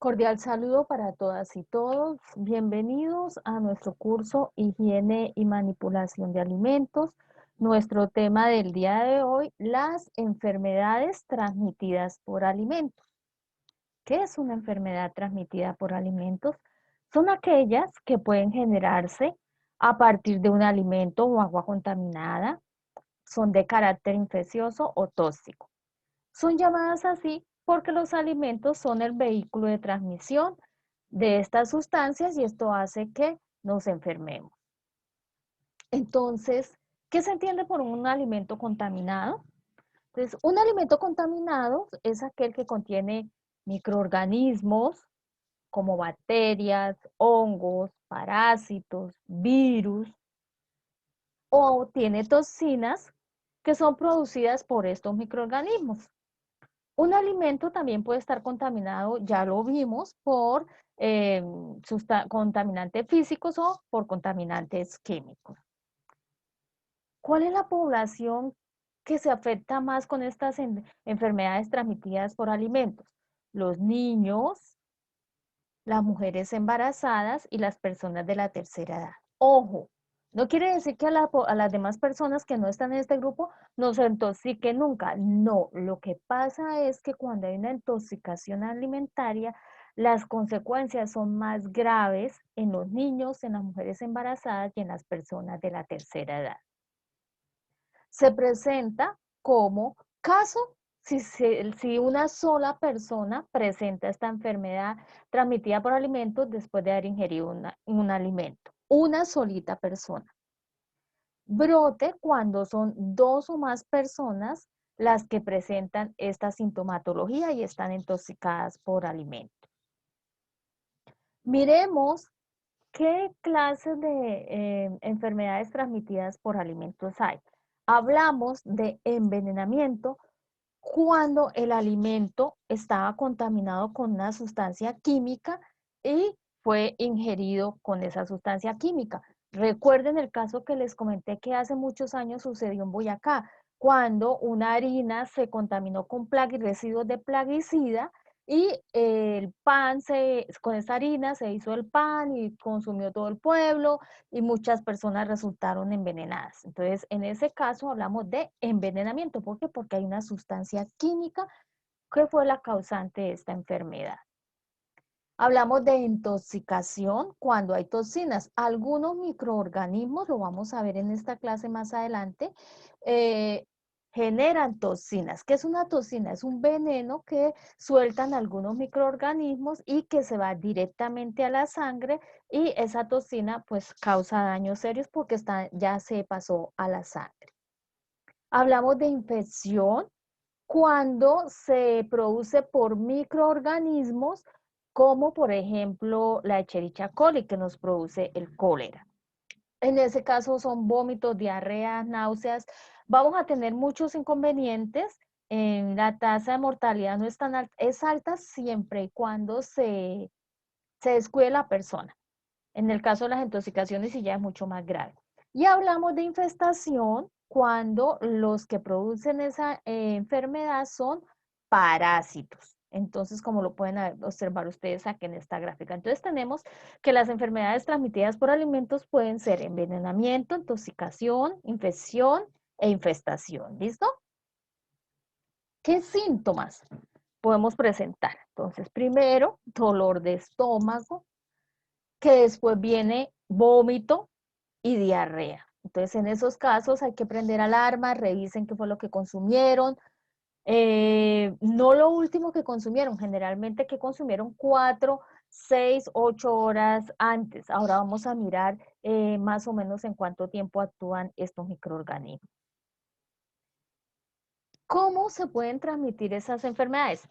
Cordial saludo para todas y todos. Bienvenidos a nuestro curso Higiene y Manipulación de Alimentos. Nuestro tema del día de hoy, las enfermedades transmitidas por alimentos. ¿Qué es una enfermedad transmitida por alimentos? Son aquellas que pueden generarse a partir de un alimento o agua contaminada, son de carácter infeccioso o tóxico. Son llamadas así porque los alimentos son el vehículo de transmisión de estas sustancias y esto hace que nos enfermemos. Entonces, ¿qué se entiende por un alimento contaminado? Entonces, un alimento contaminado es aquel que contiene microorganismos como bacterias, hongos, parásitos, virus o tiene toxinas que son producidas por estos microorganismos. Un alimento también puede estar contaminado, ya lo vimos, por contaminantes físicos o por contaminantes químicos. ¿Cuál es la población que se afecta más con estas enfermedades transmitidas por alimentos? Los niños, las mujeres embarazadas y las personas de la tercera edad. Ojo, no quiere decir que a las demás personas que no están en este grupo no se intoxiquen nunca. No, lo que pasa es que cuando hay una intoxicación alimentaria, las consecuencias son más graves en los niños, en las mujeres embarazadas y en las personas de la tercera edad. Se presenta como caso si una sola persona presenta esta enfermedad transmitida por alimentos después de haber ingerido un alimento. Una solita persona. Brote cuando son dos o más personas las que presentan esta sintomatología y están intoxicadas por alimentos. Miremos qué clases de enfermedades transmitidas por alimentos hay. Hablamos de envenenamiento cuando el alimento estaba contaminado con una sustancia química y fue ingerido con esa sustancia química. Recuerden el caso que les comenté que hace muchos años sucedió en Boyacá, cuando una harina se contaminó con residuos de plaguicida y el pan, con esa harina se hizo el pan y consumió todo el pueblo y muchas personas resultaron envenenadas. Entonces, en ese caso hablamos de envenenamiento. ¿Por qué? Porque hay una sustancia química que fue la causante de esta enfermedad. Hablamos de intoxicación cuando hay toxinas. Algunos microorganismos, lo vamos a ver en esta clase más adelante, eh, generan toxinas. ¿Qué es una toxina? Es un veneno que sueltan algunos microorganismos y que se va directamente a la sangre y esa toxina pues causa daños serios porque ya se pasó a la sangre. Hablamos de infección cuando se produce por microorganismos como por ejemplo la Escherichia coli que nos produce el cólera. En ese caso son vómitos, diarreas, náuseas. Vamos a tener muchos inconvenientes. La tasa de mortalidad no es tan alta, es alta siempre y cuando se descuide la persona. En el caso de las intoxicaciones sí ya es mucho más grave. Y hablamos de infestación cuando los que producen esa enfermedad son parásitos. Entonces, como lo pueden observar ustedes aquí en esta gráfica. Entonces, tenemos que las enfermedades transmitidas por alimentos pueden ser envenenamiento, intoxicación, infección e infestación. ¿Listo? ¿Qué síntomas podemos presentar? Entonces, primero, dolor de estómago, que después viene vómito y diarrea. Entonces, en esos casos hay que prender alarma, revisen qué fue lo que consumieron. No lo último que consumieron, generalmente que consumieron 4, 6, 8 horas antes. Ahora vamos a mirar más o menos en cuánto tiempo actúan estos microorganismos. ¿Cómo se pueden transmitir esas enfermedades?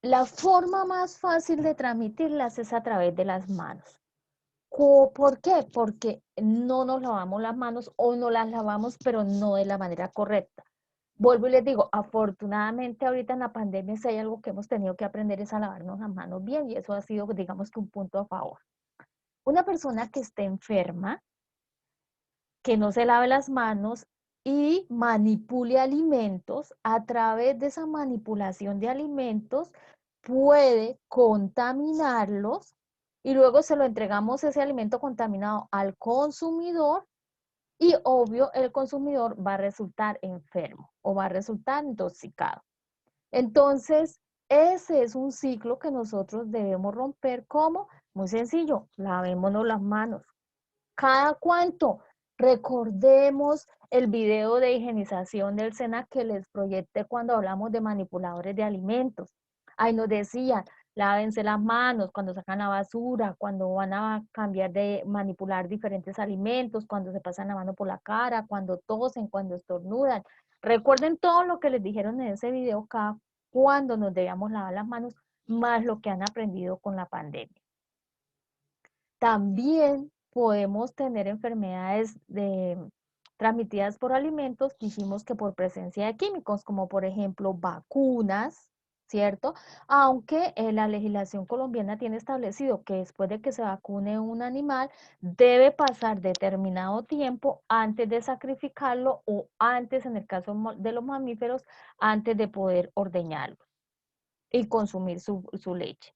La forma más fácil de transmitirlas es a través de las manos. ¿Por qué? Porque no nos lavamos las manos o no las lavamos, pero no de la manera correcta. Vuelvo y les digo, afortunadamente ahorita en la pandemia si hay algo que hemos tenido que aprender es a lavarnos las manos bien y eso ha sido, digamos que un punto a favor. Una persona que esté enferma, que no se lave las manos y manipule alimentos, a través de esa manipulación de alimentos puede contaminarlos y luego se lo entregamos ese alimento contaminado al consumidor y obvio el consumidor va a resultar enfermo o va a resultar intoxicado. Entonces, ese es un ciclo que nosotros debemos romper. ¿Cómo? Muy sencillo, lavémonos las manos. ¿Cada cuánto? Recordemos el video de higienización del SENA que les proyecté cuando hablamos de manipuladores de alimentos. Ahí nos decían, lávense las manos cuando sacan la basura, cuando van a cambiar de manipular diferentes alimentos, cuando se pasan la mano por la cara, cuando tosen, cuando estornudan. Recuerden todo lo que les dijeron en ese video cada cuando nos debíamos lavar las manos, más lo que han aprendido con la pandemia. También podemos tener enfermedades transmitidas por alimentos, dijimos que por presencia de químicos, como por ejemplo vacunas, ¿cierto? Aunque la legislación colombiana tiene establecido que después de que se vacune un animal, debe pasar determinado tiempo antes de sacrificarlo o antes, en el caso de los mamíferos, antes de poder ordeñarlo y consumir su leche.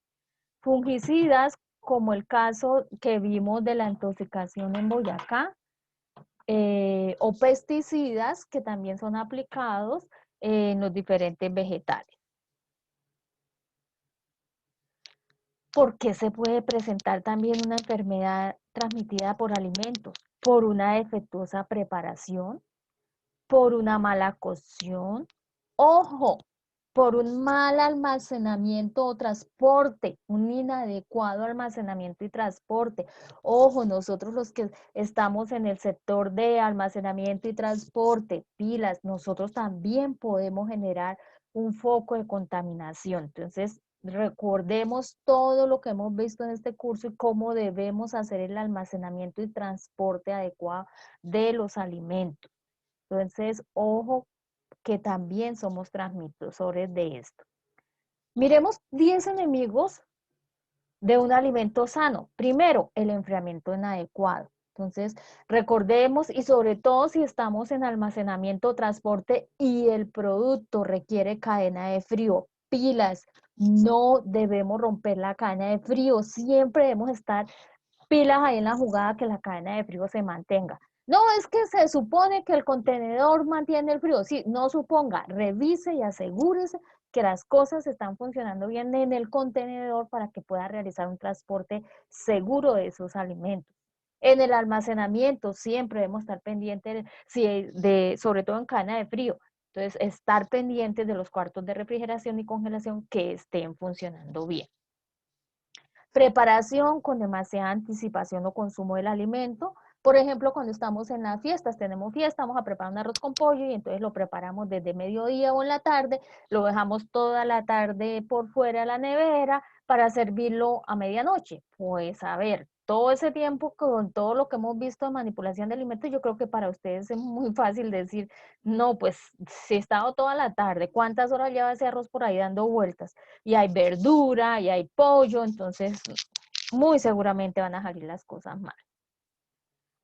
Fungicidas, como el caso que vimos de la intoxicación en Boyacá, o pesticidas que también son aplicados en los diferentes vegetales. ¿Por qué se puede presentar también una enfermedad transmitida por alimentos? Por una defectuosa preparación, por una mala cocción, ojo, por un mal almacenamiento o transporte, un inadecuado almacenamiento y transporte. Ojo, nosotros los que estamos en el sector de almacenamiento y transporte, pilas, nosotros también podemos generar un foco de contaminación. Entonces, recordemos todo lo que hemos visto en este curso y cómo debemos hacer el almacenamiento y transporte adecuado de los alimentos. Entonces, ojo que también somos transmisores de esto. Miremos 10 enemigos de un alimento sano. Primero, el enfriamiento inadecuado. Entonces, recordemos y sobre todo si estamos en almacenamiento, transporte y el producto requiere cadena de frío, pilas, no debemos romper la cadena de frío, siempre debemos estar pilas ahí en la jugada que la cadena de frío se mantenga. No, es que se supone que el contenedor mantiene el frío. Sí, no suponga, revise y asegúrese que las cosas están funcionando bien en el contenedor para que pueda realizar un transporte seguro de esos alimentos. En el almacenamiento siempre debemos estar pendientes, sobre todo en cadena de frío. Entonces, estar pendientes de los cuartos de refrigeración y congelación que estén funcionando bien. Preparación con demasiada anticipación o consumo del alimento. Por ejemplo, cuando estamos en las fiestas, tenemos fiesta, vamos a preparar un arroz con pollo y entonces lo preparamos desde mediodía o en la tarde, lo dejamos toda la tarde por fuera de la nevera para servirlo a medianoche. Pues a ver, todo ese tiempo con todo lo que hemos visto de manipulación de alimentos, yo creo que para ustedes es muy fácil decir, no, pues si he estado toda la tarde, ¿cuántas horas lleva ese arroz por ahí dando vueltas? Y hay verdura, y hay pollo, entonces muy seguramente van a salir las cosas mal.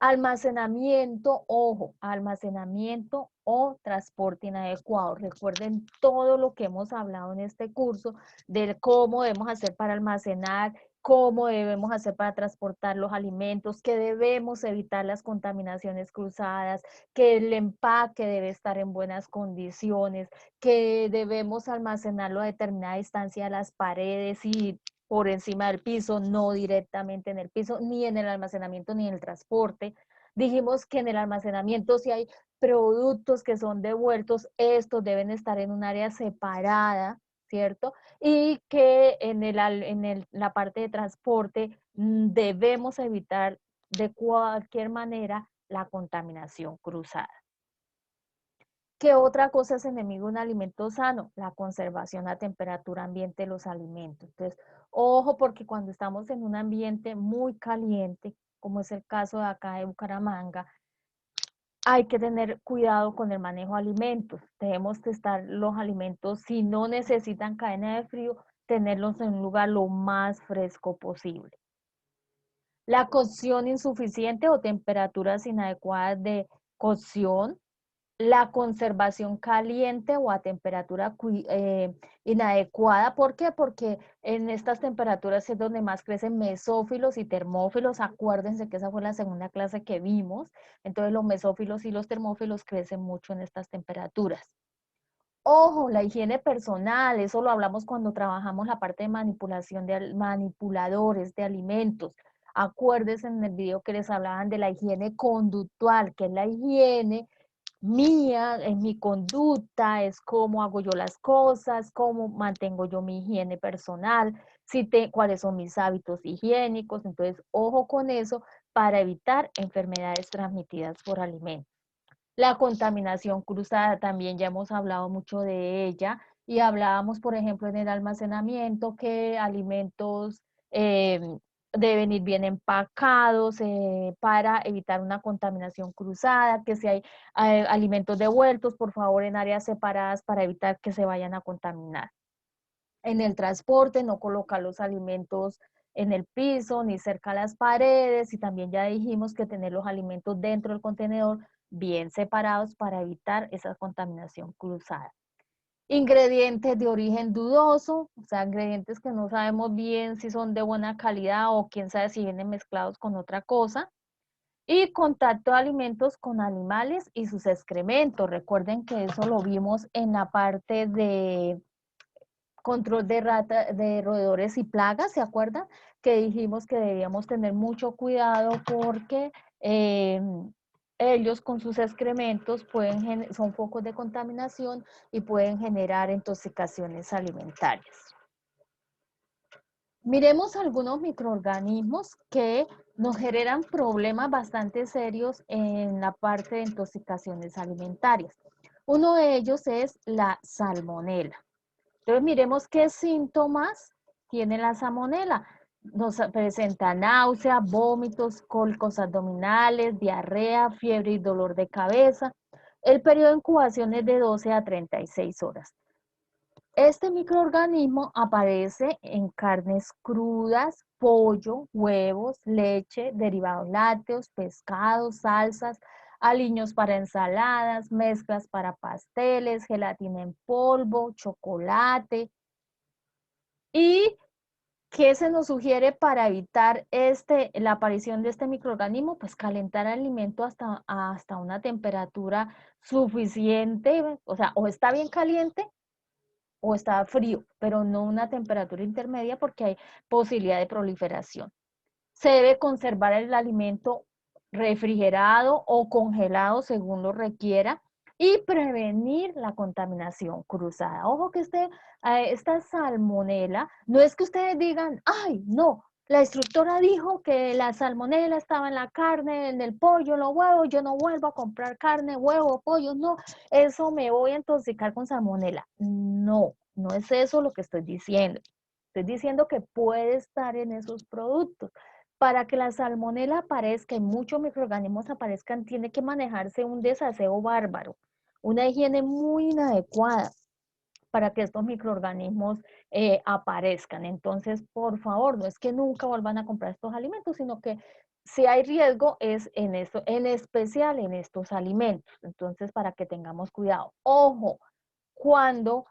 Almacenamiento, ojo, almacenamiento o transporte inadecuado. Recuerden todo lo que hemos hablado en este curso de cómo debemos hacer para almacenar, cómo debemos hacer para transportar los alimentos, que debemos evitar las contaminaciones cruzadas, que el empaque debe estar en buenas condiciones, que debemos almacenarlo a determinada distancia de las paredes y por encima del piso, no directamente en el piso, ni en el almacenamiento, ni en el transporte. Dijimos que en el almacenamiento, si hay productos que son devueltos, estos deben estar en un área separada, ¿cierto? Y que la parte de transporte debemos evitar de cualquier manera la contaminación cruzada. ¿Qué otra cosa es enemigo de un alimento sano? La conservación a temperatura ambiente de los alimentos. Entonces, ojo, porque cuando estamos en un ambiente muy caliente, como es el caso de acá de Bucaramanga, hay que tener cuidado con el manejo de alimentos. Debemos testar los alimentos, si no necesitan cadena de frío, tenerlos en un lugar lo más fresco posible. La cocción insuficiente o temperaturas inadecuadas de cocción, la conservación caliente o a temperatura inadecuada. ¿Por qué? Porque en estas temperaturas es donde más crecen mesófilos y termófilos. Acuérdense que esa fue la segunda clase que vimos. Entonces los mesófilos y los termófilos crecen mucho en estas temperaturas. Ojo, la higiene personal, eso lo hablamos cuando trabajamos la parte de manipulación de manipuladores de alimentos. Acuérdense en el video que les hablaban de la higiene conductual, que es la higiene mía, es mi conducta, es cómo hago yo las cosas, cómo mantengo yo mi higiene personal, cuáles son mis hábitos higiénicos. Entonces, ojo con eso para evitar enfermedades transmitidas por alimentos. La contaminación cruzada, también ya hemos hablado mucho de ella y hablábamos, por ejemplo, en el almacenamiento que alimentos eh, deben ir bien empacados para evitar una contaminación cruzada, que si hay alimentos devueltos, por favor, en áreas separadas para evitar que se vayan a contaminar. En el transporte, no colocar los alimentos en el piso ni cerca a las paredes, y también ya dijimos que tener los alimentos dentro del contenedor bien separados para evitar esa contaminación cruzada. Ingredientes de origen dudoso, o sea, ingredientes que no sabemos bien si son de buena calidad o quién sabe si vienen mezclados con otra cosa. Y contacto de alimentos con animales y sus excrementos. Recuerden que eso lo vimos en la parte de control de roedores y plagas, ¿se acuerdan? Que dijimos que debíamos tener mucho cuidado porque eh, ellos con sus excrementos son focos de contaminación y pueden generar intoxicaciones alimentarias. Miremos algunos microorganismos que nos generan problemas bastante serios en la parte de intoxicaciones alimentarias. Uno de ellos es la salmonela. Entonces miremos qué síntomas tiene la salmonela. Nos presenta náusea, vómitos, cólicos abdominales, diarrea, fiebre y dolor de cabeza. El periodo de incubación es de 12 a 36 horas. Este microorganismo aparece en carnes crudas, pollo, huevos, leche, derivados lácteos, pescados, salsas, aliños para ensaladas, mezclas para pasteles, gelatina en polvo, chocolate. ¿Y qué se nos sugiere para evitar la aparición de este microorganismo? Pues calentar el alimento hasta una temperatura suficiente, o sea, o está bien caliente o está frío, pero no una temperatura intermedia porque hay posibilidad de proliferación. Se debe conservar el alimento refrigerado o congelado según lo requiera y prevenir la contaminación cruzada. Ojo que esta salmonela, no es que ustedes digan, ay, no, la instructora dijo que la salmonela estaba en la carne, en el pollo, en los huevos, yo no vuelvo a comprar carne, huevo, pollo, no, eso me voy a intoxicar con salmonela. No, no es eso lo que estoy diciendo. Estoy diciendo que puede estar en esos productos. Para que la salmonela aparezca y muchos microorganismos aparezcan, tiene que manejarse un desaseo bárbaro, una higiene muy inadecuada para que estos microorganismos aparezcan. Entonces, por favor, no es que nunca vuelvan a comprar estos alimentos, sino que si hay riesgo es en esto, en especial en estos alimentos. Entonces, para que tengamos cuidado. Ojo, cuando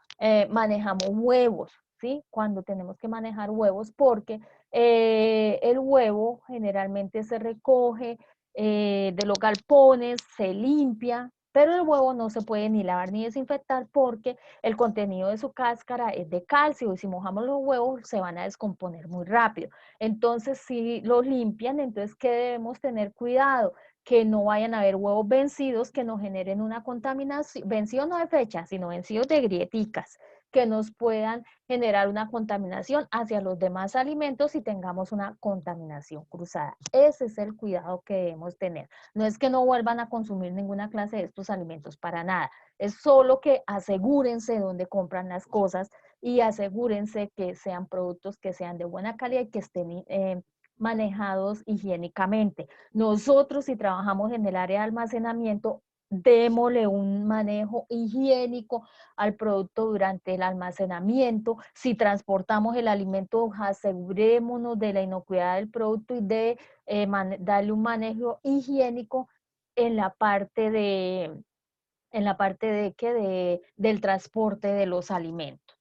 manejamos huevos, ¿sí? Cuando tenemos que manejar huevos, porque el huevo generalmente se recoge de los galpones, se limpia, pero el huevo no se puede ni lavar ni desinfectar porque el contenido de su cáscara es de calcio y si mojamos los huevos se van a descomponer muy rápido. Entonces, si los limpian, entonces, ¿qué debemos tener cuidado? Que no vayan a haber huevos vencidos que nos generen una contaminación, vencidos no de fecha, sino vencidos de grieticas, que nos puedan generar una contaminación hacia los demás alimentos y tengamos una contaminación cruzada. Ese es el cuidado que debemos tener. No es que no vuelvan a consumir ninguna clase de estos alimentos para nada, es solo que asegúrense dónde compran las cosas y asegúrense que sean productos que sean de buena calidad y que estén manejados higiénicamente. Nosotros, si trabajamos en el área de almacenamiento, démosle un manejo higiénico al producto durante el almacenamiento. Si transportamos el alimento, asegurémonos de la inocuidad del producto y de darle un manejo higiénico en la parte en la parte del transporte de los alimentos.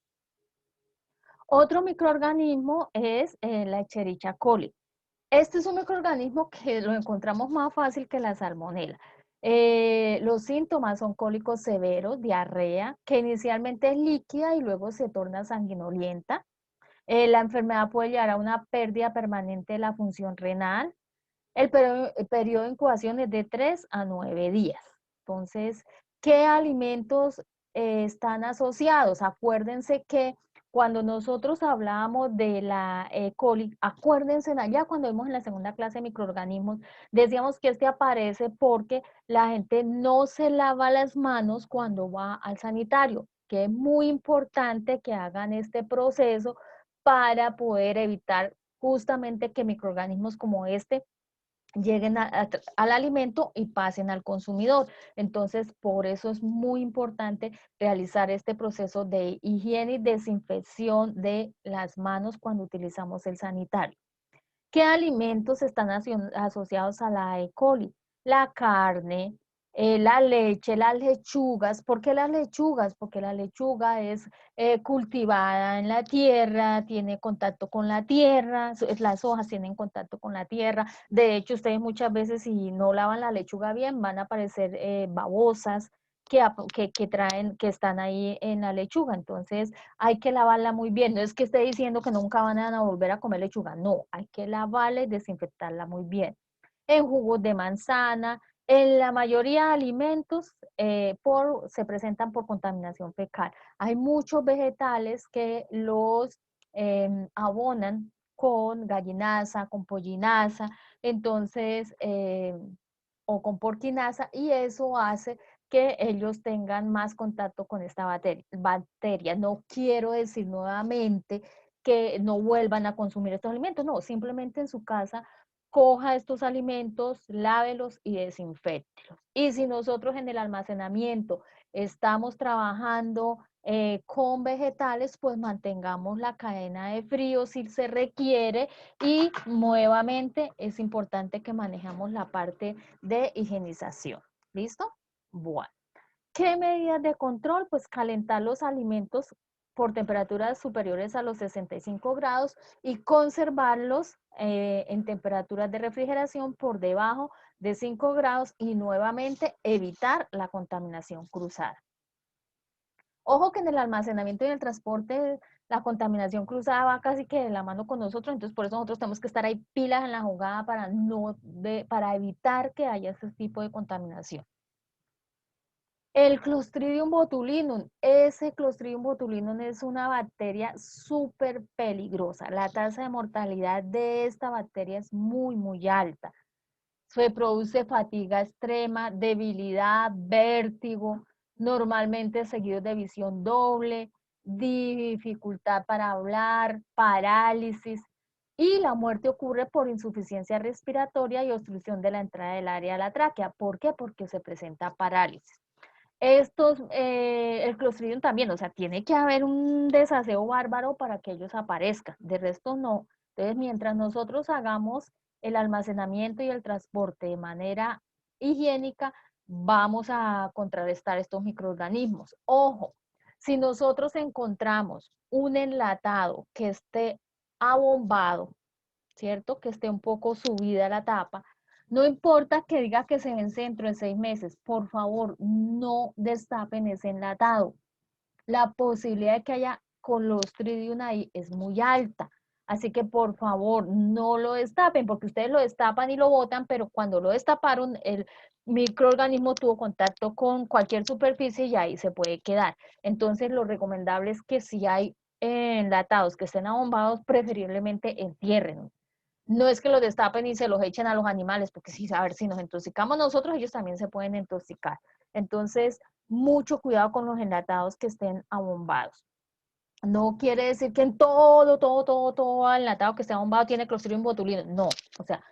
Otro microorganismo es la Escherichia coli. Este es un microorganismo que lo encontramos más fácil que la salmonela. Los síntomas son cólicos severos, diarrea, que inicialmente es líquida y luego se torna sanguinolienta. La enfermedad puede llevar a una pérdida permanente de la función renal. El periodo de incubación es de 3 a 9 días. Entonces, ¿qué alimentos están asociados? Acuérdense que cuando nosotros hablábamos de la coli, acuérdense, ya cuando vimos en la segunda clase de microorganismos, decíamos que este aparece porque la gente no se lava las manos cuando va al sanitario, que es muy importante que hagan este proceso para poder evitar justamente que microorganismos como este lleguen al alimento y pasen al consumidor. Entonces, por eso es muy importante realizar este proceso de higiene y desinfección de las manos cuando utilizamos el sanitario. ¿Qué alimentos están asociados a la E. coli? La carne, la leche, las lechugas. ¿Por qué las lechugas? Porque la lechuga es cultivada en la tierra, tiene contacto con la tierra, las hojas tienen contacto con la tierra. De hecho, ustedes muchas veces si no lavan la lechuga bien, van a aparecer babosas que traen, que están ahí en la lechuga. Entonces, hay que lavarla muy bien. No es que esté diciendo que nunca van a volver a comer lechuga. No, hay que lavarla y desinfectarla muy bien. En jugos de manzana, en la mayoría de alimentos se presentan por contaminación fecal. Hay muchos vegetales que los abonan con gallinaza, con pollinaza, entonces, o con porquinaza, y eso hace que ellos tengan más contacto con esta bacteria. No quiero decir nuevamente que no vuelvan a consumir estos alimentos, no, simplemente en su casa coja estos alimentos, lávelos y desinfectelos. Y si nosotros en el almacenamiento estamos trabajando con vegetales, pues mantengamos la cadena de frío si se requiere y nuevamente es importante que manejemos la parte de higienización. ¿Listo? Bueno, ¿qué medidas de control? Pues calentar los alimentos por temperaturas superiores a los 65 grados y conservarlos en temperaturas de refrigeración por debajo de 5 grados y nuevamente evitar la contaminación cruzada. Ojo que en el almacenamiento y en el transporte la contaminación cruzada va casi que de la mano con nosotros, entonces por eso nosotros tenemos que estar ahí pilas en la jugada para evitar que haya ese tipo de contaminación. El Clostridium botulinum, ese Clostridium botulinum es una bacteria súper peligrosa. La tasa de mortalidad de esta bacteria es muy, muy alta. Se produce fatiga extrema, debilidad, vértigo, normalmente seguidos de visión doble, dificultad para hablar, parálisis, y la muerte ocurre por insuficiencia respiratoria y obstrucción de la entrada del área de la tráquea. ¿Por qué? Porque se presenta parálisis. El Clostridium también, o sea, tiene que haber un desaseo bárbaro para que ellos aparezcan, de resto no. Entonces, mientras nosotros hagamos el almacenamiento y el transporte de manera higiénica, vamos a contrarrestar estos microorganismos. Ojo, si nosotros encontramos un enlatado que esté abombado, ¿cierto? Que esté un poco subida la tapa. No importa que diga que se vence dentro de 6 meses, por favor, no destapen ese enlatado. La posibilidad de que haya Clostridium ahí es muy alta. Así que por favor, no lo destapen, porque ustedes lo destapan y lo botan, pero cuando lo destaparon, el microorganismo tuvo contacto con cualquier superficie y ahí se puede quedar. Entonces, lo recomendable es que si hay enlatados que estén abombados, preferiblemente entierren. No es que los destapen y se los echen a los animales, porque sí, a ver, si nos intoxicamos nosotros, ellos también se pueden intoxicar. Entonces, mucho cuidado con los enlatados que estén abombados. No quiere decir que en todo enlatado que esté abombado tiene Clostridium botulinum. No, o sea,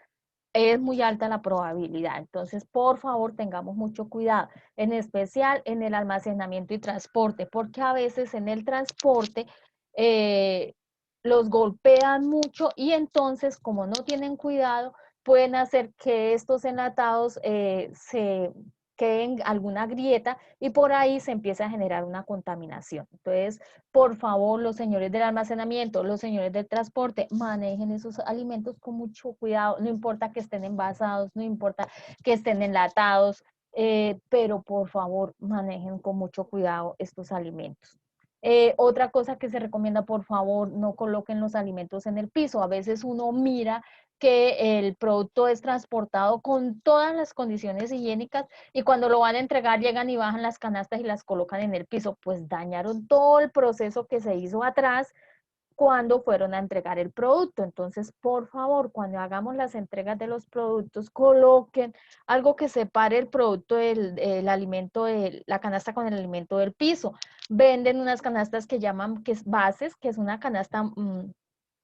es muy alta la probabilidad. Entonces, por favor, tengamos mucho cuidado, en especial en el almacenamiento y transporte, porque a veces en el transporte eh, los golpean mucho y entonces, como no tienen cuidado, pueden hacer que estos enlatados quede en alguna grieta y por ahí se empieza a generar una contaminación. Entonces, por favor, los señores del almacenamiento, los señores del transporte, manejen esos alimentos con mucho cuidado, no importa que estén envasados, no importa que estén enlatados, pero por favor, manejen con mucho cuidado estos alimentos. Otra cosa que se recomienda, por favor, no coloquen los alimentos en el piso. A veces uno mira que el producto es transportado con todas las condiciones higiénicas y cuando lo van a entregar llegan y bajan las canastas y las colocan en el piso. Pues dañaron todo el proceso que se hizo atrás cuando fueron a entregar el producto. Entonces, por favor, cuando hagamos las entregas de los productos, coloquen algo que separe el producto del alimento, la canasta con el alimento del piso. Venden unas canastas que llaman que es bases, que es una canasta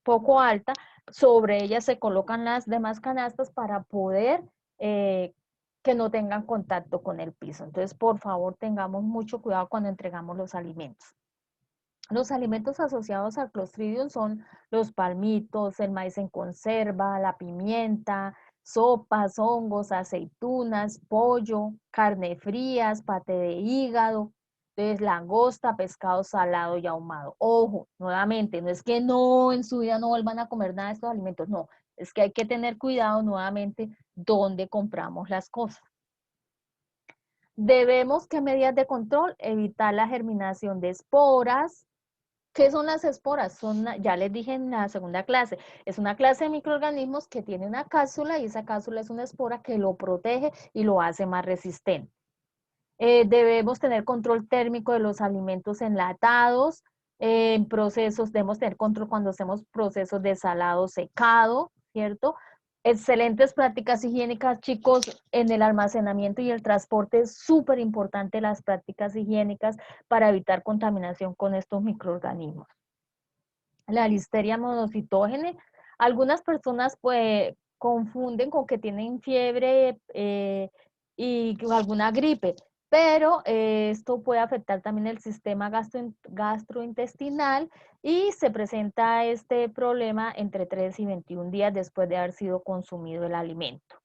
poco alta, sobre ellas se colocan las demás canastas para poder que no tengan contacto con el piso. Entonces, por favor, tengamos mucho cuidado cuando entregamos los alimentos. Los alimentos asociados al Clostridium son los palmitos, el maíz en conserva, la pimienta, sopas, hongos, aceitunas, pollo, carne frías, pate de hígado, entonces langosta, pescado salado y ahumado. Ojo, nuevamente, no es que no en su vida no vuelvan a comer nada de estos alimentos, no, es que hay que tener cuidado nuevamente dónde compramos las cosas. Debemos, ¿qué medidas de control? Evitar la germinación de esporas. ¿Qué son las esporas? Ya les dije en la segunda clase, es una clase de microorganismos que tiene una cápsula y esa cápsula es una espora que lo protege y lo hace más resistente. Debemos tener control térmico de los alimentos enlatados, en procesos, debemos tener control cuando hacemos procesos de salado secado, ¿cierto? Excelentes prácticas higiénicas, chicos, en el almacenamiento y el transporte es súper importante las prácticas higiénicas para evitar contaminación con estos microorganismos. La listeria monocitógena, algunas personas pues confunden con que tienen fiebre y alguna gripe, pero esto puede afectar también el sistema gastrointestinal y se presenta este problema entre 3 y 21 días después de haber sido consumido el alimento.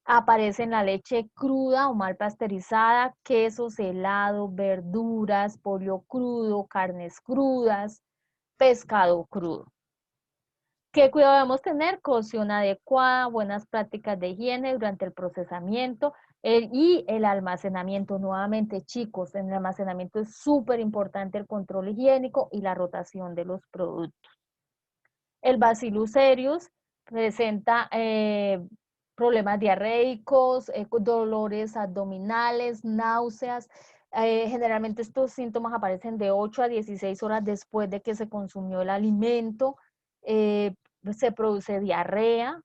Aparece en la leche cruda o mal pasteurizada, quesos, helado, verduras, pollo crudo, carnes crudas, pescado crudo. ¿Qué cuidado debemos tener? Cocción adecuada, buenas prácticas de higiene durante el procesamiento y el almacenamiento. Nuevamente, chicos, en el almacenamiento es súper importante el control higiénico y la rotación de los productos. El Bacillus cereus presenta problemas diarreicos, dolores abdominales, náuseas. Generalmente estos síntomas aparecen de 8 a 16 horas después de que se consumió el alimento. Se produce diarrea.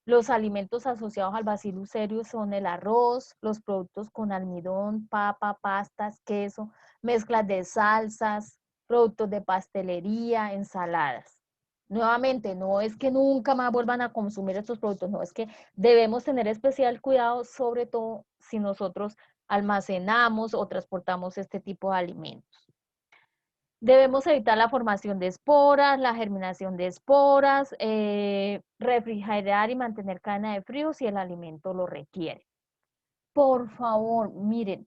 Los alimentos asociados al Bacillus cereus son el arroz, los productos con almidón, papa, pastas, queso, mezclas de salsas, productos de pastelería, ensaladas. Nuevamente, no es que nunca más vuelvan a consumir estos productos, no, es que debemos tener especial cuidado, sobre todo si nosotros almacenamos o transportamos este tipo de alimentos. Debemos evitar la formación de esporas, la germinación de esporas, refrigerar y mantener cadena de frío si el alimento lo requiere. Por favor, miren,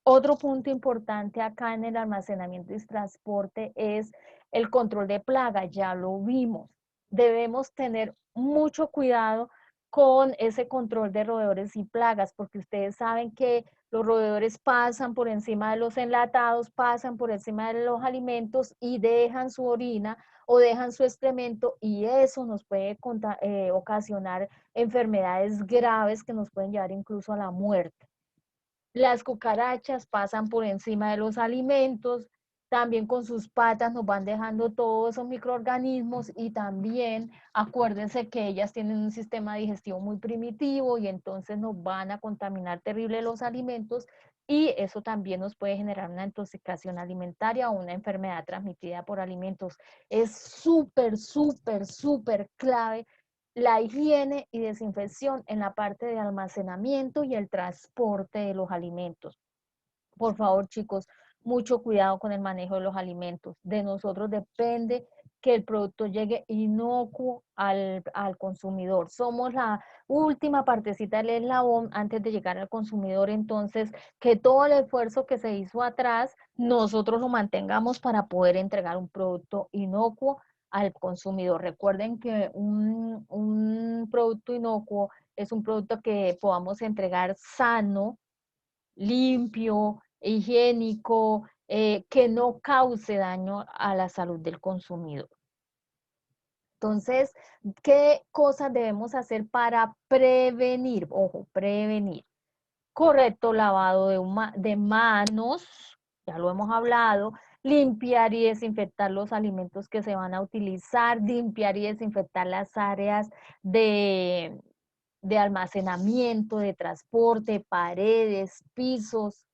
otro punto importante acá en el almacenamiento y transporte es el control de plaga, ya lo vimos. Debemos tener mucho cuidado con ese control de roedores y plagas, porque ustedes saben que los roedores pasan por encima de los enlatados, pasan por encima de los alimentos y dejan su orina o dejan su excremento y eso nos puede ocasionar enfermedades graves que nos pueden llevar incluso a la muerte. Las cucarachas pasan por encima de los alimentos, también con sus patas nos van dejando todos esos microorganismos y también acuérdense que ellas tienen un sistema digestivo muy primitivo y entonces nos van a contaminar terrible los alimentos y eso también nos puede generar una intoxicación alimentaria o una enfermedad transmitida por alimentos. Es súper, súper, súper clave la higiene y desinfección en la parte de almacenamiento y el transporte de los alimentos. Por favor, chicos, mucho cuidado con el manejo de los alimentos. De nosotros depende que el producto llegue inocuo al consumidor. Somos la última partecita del eslabón antes de llegar al consumidor, entonces que todo el esfuerzo que se hizo atrás, nosotros lo mantengamos para poder entregar un producto inocuo al consumidor. Recuerden que un producto inocuo es un producto que podamos entregar sano, limpio, higiénico, que no cause daño a la salud del consumidor. Entonces, ¿qué cosas debemos hacer para prevenir? Ojo, prevenir. Correcto lavado de manos, ya lo hemos hablado, limpiar y desinfectar los alimentos que se van a utilizar, limpiar y desinfectar las áreas de almacenamiento, de transporte, paredes, pisos.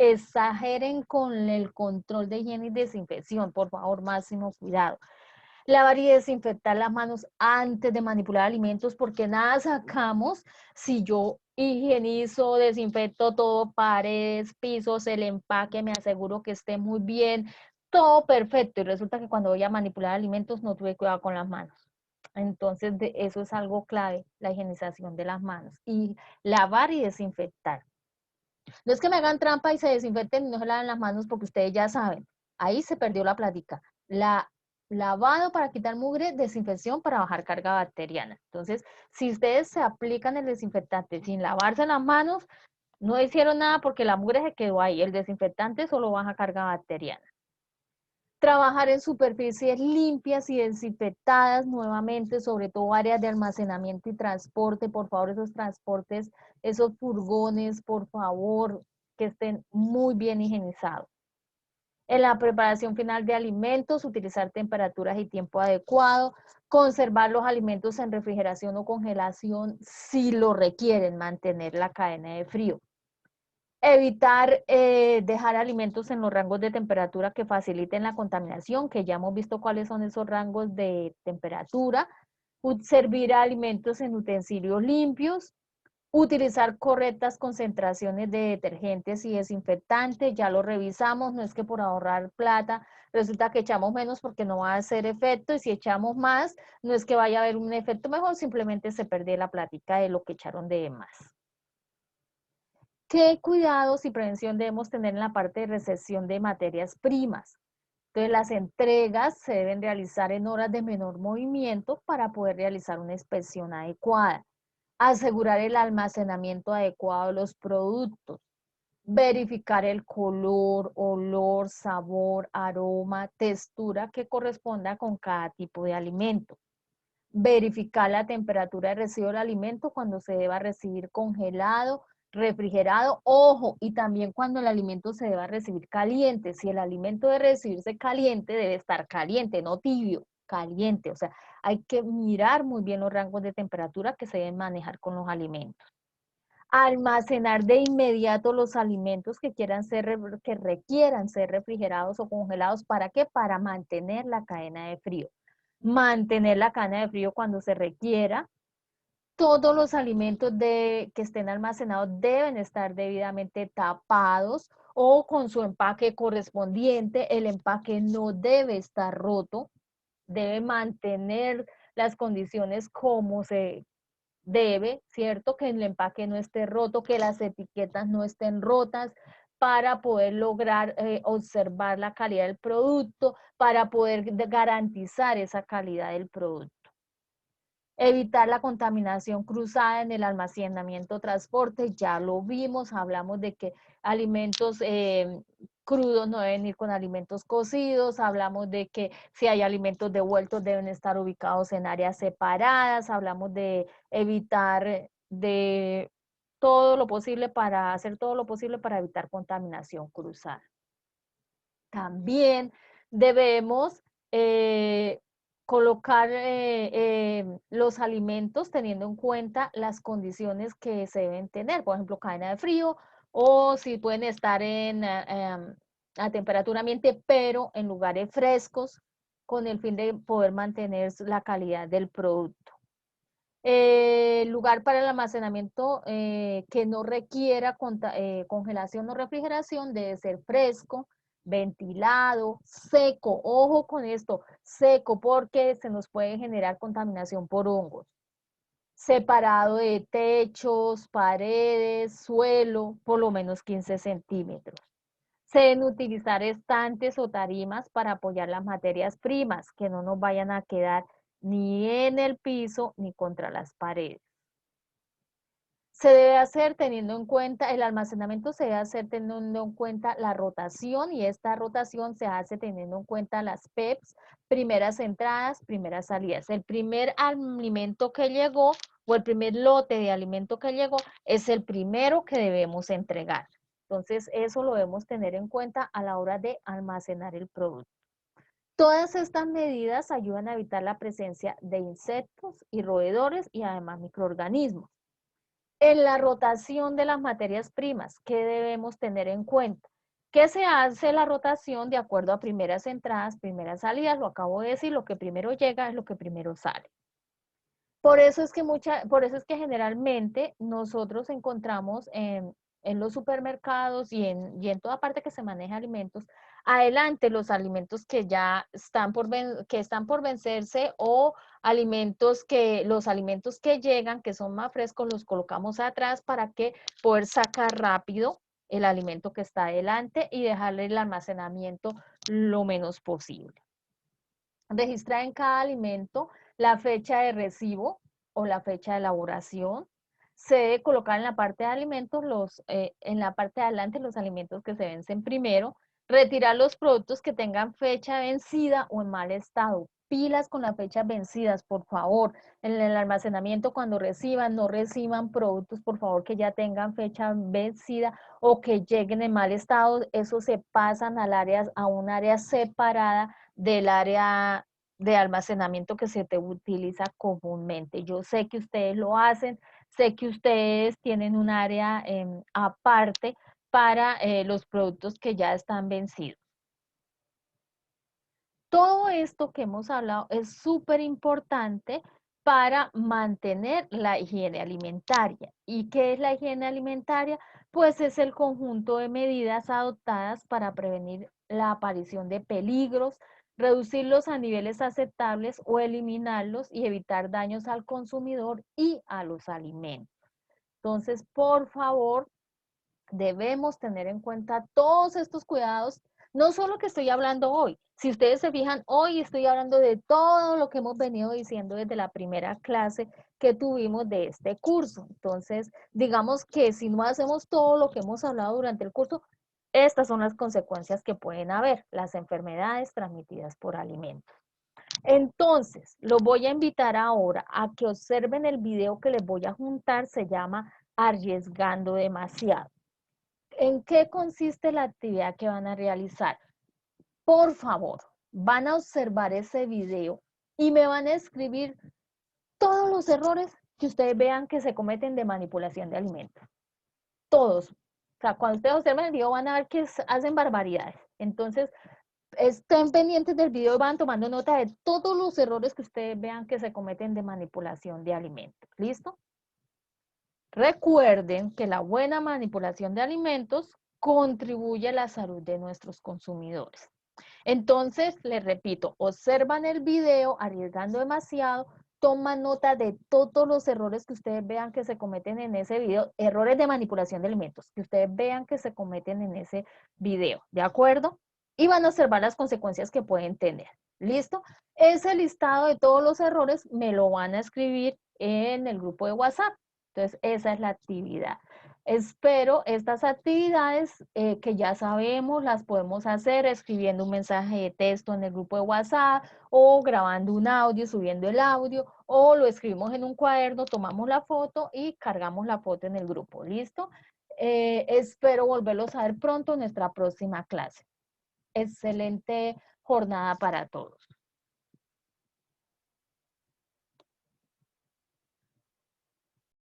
Exageren con el control de higiene y desinfección, por favor, máximo cuidado. Lavar y desinfectar las manos antes de manipular alimentos, porque nada sacamos si yo higienizo, desinfecto todo, paredes, pisos, el empaque, me aseguro que esté muy bien, todo perfecto. Y resulta que cuando voy a manipular alimentos no tuve cuidado con las manos. Entonces, eso es algo clave, la higienización de las manos. Y lavar y desinfectar. No es que me hagan trampa y se desinfecten y no se laven las manos porque ustedes ya saben, ahí se perdió la plática. Lavado para quitar mugre, desinfección para bajar carga bacteriana. Entonces, si ustedes se aplican el desinfectante sin lavarse las manos, no hicieron nada porque la mugre se quedó ahí. El desinfectante solo baja carga bacteriana. Trabajar en superficies limpias y desinfectadas nuevamente, sobre todo áreas de almacenamiento y transporte. Por favor, esos transportes, esos furgones, por favor, que estén muy bien higienizados. En la preparación final de alimentos, utilizar temperaturas y tiempo adecuado, conservar los alimentos en refrigeración o congelación si lo requieren, mantener la cadena de frío. Evitar dejar alimentos en los rangos de temperatura que faciliten la contaminación, que ya hemos visto cuáles son esos rangos de temperatura. Servir alimentos en utensilios limpios. Utilizar correctas concentraciones de detergentes y desinfectantes, ya lo revisamos, no es que por ahorrar plata resulta que echamos menos porque no va a hacer efecto, y si echamos más, no es que vaya a haber un efecto mejor, simplemente se perdió la plática de lo que echaron de más. ¿Qué cuidados y prevención debemos tener en la parte de recepción de materias primas? Entonces, las entregas se deben realizar en horas de menor movimiento para poder realizar una inspección adecuada. Asegurar el almacenamiento adecuado de los productos. Verificar el color, olor, sabor, aroma, textura que corresponda con cada tipo de alimento. Verificar la temperatura de recibo del alimento cuando se deba recibir congelado, refrigerado, ojo, y también cuando el alimento se deba recibir caliente. Si el alimento debe recibirse caliente, debe estar caliente, no tibio, caliente. O sea, hay que mirar muy bien los rangos de temperatura que se deben manejar con los alimentos. Almacenar de inmediato los alimentos que requieran ser refrigerados o congelados. ¿Para qué? Para mantener la cadena de frío. Mantener la cadena de frío cuando se requiera. Todos los alimentos que estén almacenados deben estar debidamente tapados o con su empaque correspondiente. El empaque no debe estar roto, debe mantener las condiciones como se debe, ¿cierto? Que el empaque no esté roto, que las etiquetas no estén rotas, para poder lograr observar la calidad del producto, para poder garantizar esa calidad del producto. Evitar la contaminación cruzada en el almacenamiento, transporte, ya lo vimos, hablamos de que alimentos crudos no deben ir con alimentos cocidos, hablamos de que si hay alimentos devueltos deben estar ubicados en áreas separadas, hablamos de evitar de todo lo posible para hacer todo lo posible para evitar contaminación cruzada. También debemos colocar los alimentos teniendo en cuenta las condiciones que se deben tener, por ejemplo, cadena de frío, o si pueden estar a temperatura ambiente, pero en lugares frescos, con el fin de poder mantener la calidad del producto. Lugar para el almacenamiento que no requiera congelación o refrigeración debe ser fresco, ventilado, seco. Ojo con esto, seco, porque se nos puede generar contaminación por hongos. Separado de techos, paredes, suelo, por lo menos 15 centímetros. Se deben utilizar estantes o tarimas para apoyar las materias primas, que no nos vayan a quedar ni en el piso ni contra las paredes. Se debe hacer teniendo en cuenta, el almacenamiento se debe hacer teniendo en cuenta la rotación, y esta rotación se hace teniendo en cuenta las PEPs, primeras entradas, primeras salidas. El primer alimento que llegó o el primer lote de alimento que llegó es el primero que debemos entregar. Entonces, eso lo debemos tener en cuenta a la hora de almacenar el producto. Todas estas medidas ayudan a evitar la presencia de insectos y roedores y además microorganismos. En la rotación de las materias primas, ¿qué debemos tener en cuenta? Que se hace la rotación de acuerdo a primeras entradas, primeras salidas, lo acabo de decir, lo que primero llega es lo que primero sale. Por eso es que generalmente nosotros encontramos en los supermercados y en toda parte que se maneja alimentos, adelante los alimentos que ya están por vencerse, o los alimentos que llegan, que son más frescos, los colocamos atrás para que poder sacar rápido el alimento que está adelante y dejarle el almacenamiento lo menos posible. Registrar en cada alimento la fecha de recibo o la fecha de elaboración. Se debe colocar en la parte de alimentos, en la parte de adelante, los alimentos que se vencen primero. Retirar los productos que tengan fecha vencida o en mal estado. Pilas con las fechas vencidas, por favor. En el almacenamiento, cuando no reciban productos, por favor, que ya tengan fecha vencida o que lleguen en mal estado. Eso se pasan a un área separada del área de almacenamiento que se te utiliza comúnmente. Yo sé que ustedes lo hacen, sé que ustedes tienen un área aparte para los productos que ya están vencidos. Todo esto que hemos hablado es súper importante para mantener la higiene alimentaria. ¿Y qué es la higiene alimentaria? Pues es el conjunto de medidas adoptadas para prevenir la aparición de peligros, reducirlos a niveles aceptables o eliminarlos y evitar daños al consumidor y a los alimentos. Entonces, por favor, debemos tener en cuenta todos estos cuidados, no solo que estoy hablando hoy. Si ustedes se fijan, hoy estoy hablando de todo lo que hemos venido diciendo desde la primera clase que tuvimos de este curso. Entonces, digamos que si no hacemos todo lo que hemos hablado durante el curso, estas son las consecuencias que pueden haber, las enfermedades transmitidas por alimentos. Entonces, los voy a invitar ahora a que observen el video que les voy a juntar, se llama Arriesgando demasiado. ¿En qué consiste la actividad que van a realizar? Por favor, van a observar ese video y me van a escribir todos los errores que ustedes vean que se cometen de manipulación de alimentos. Todos. O sea, cuando ustedes observen el video van a ver que hacen barbaridades. Entonces, estén pendientes del video y van tomando nota de todos los errores que ustedes vean que se cometen de manipulación de alimentos. ¿Listo? Recuerden que la buena manipulación de alimentos contribuye a la salud de nuestros consumidores. Entonces, les repito, observan el video arriesgando demasiado, toman nota de todos los errores que ustedes vean que se cometen en ese video, errores de manipulación de alimentos, que ustedes vean que se cometen en ese video, ¿de acuerdo? Y van a observar las consecuencias que pueden tener. ¿Listo? Ese listado de todos los errores me lo van a escribir en el grupo de WhatsApp. Entonces, esa es la actividad. Espero estas actividades que ya sabemos las podemos hacer escribiendo un mensaje de texto en el grupo de WhatsApp, o grabando un audio, subiendo el audio, o lo escribimos en un cuaderno, tomamos la foto y cargamos la foto en el grupo. ¿Listo? Espero volverlos a ver pronto en nuestra próxima clase. Excelente jornada para todos.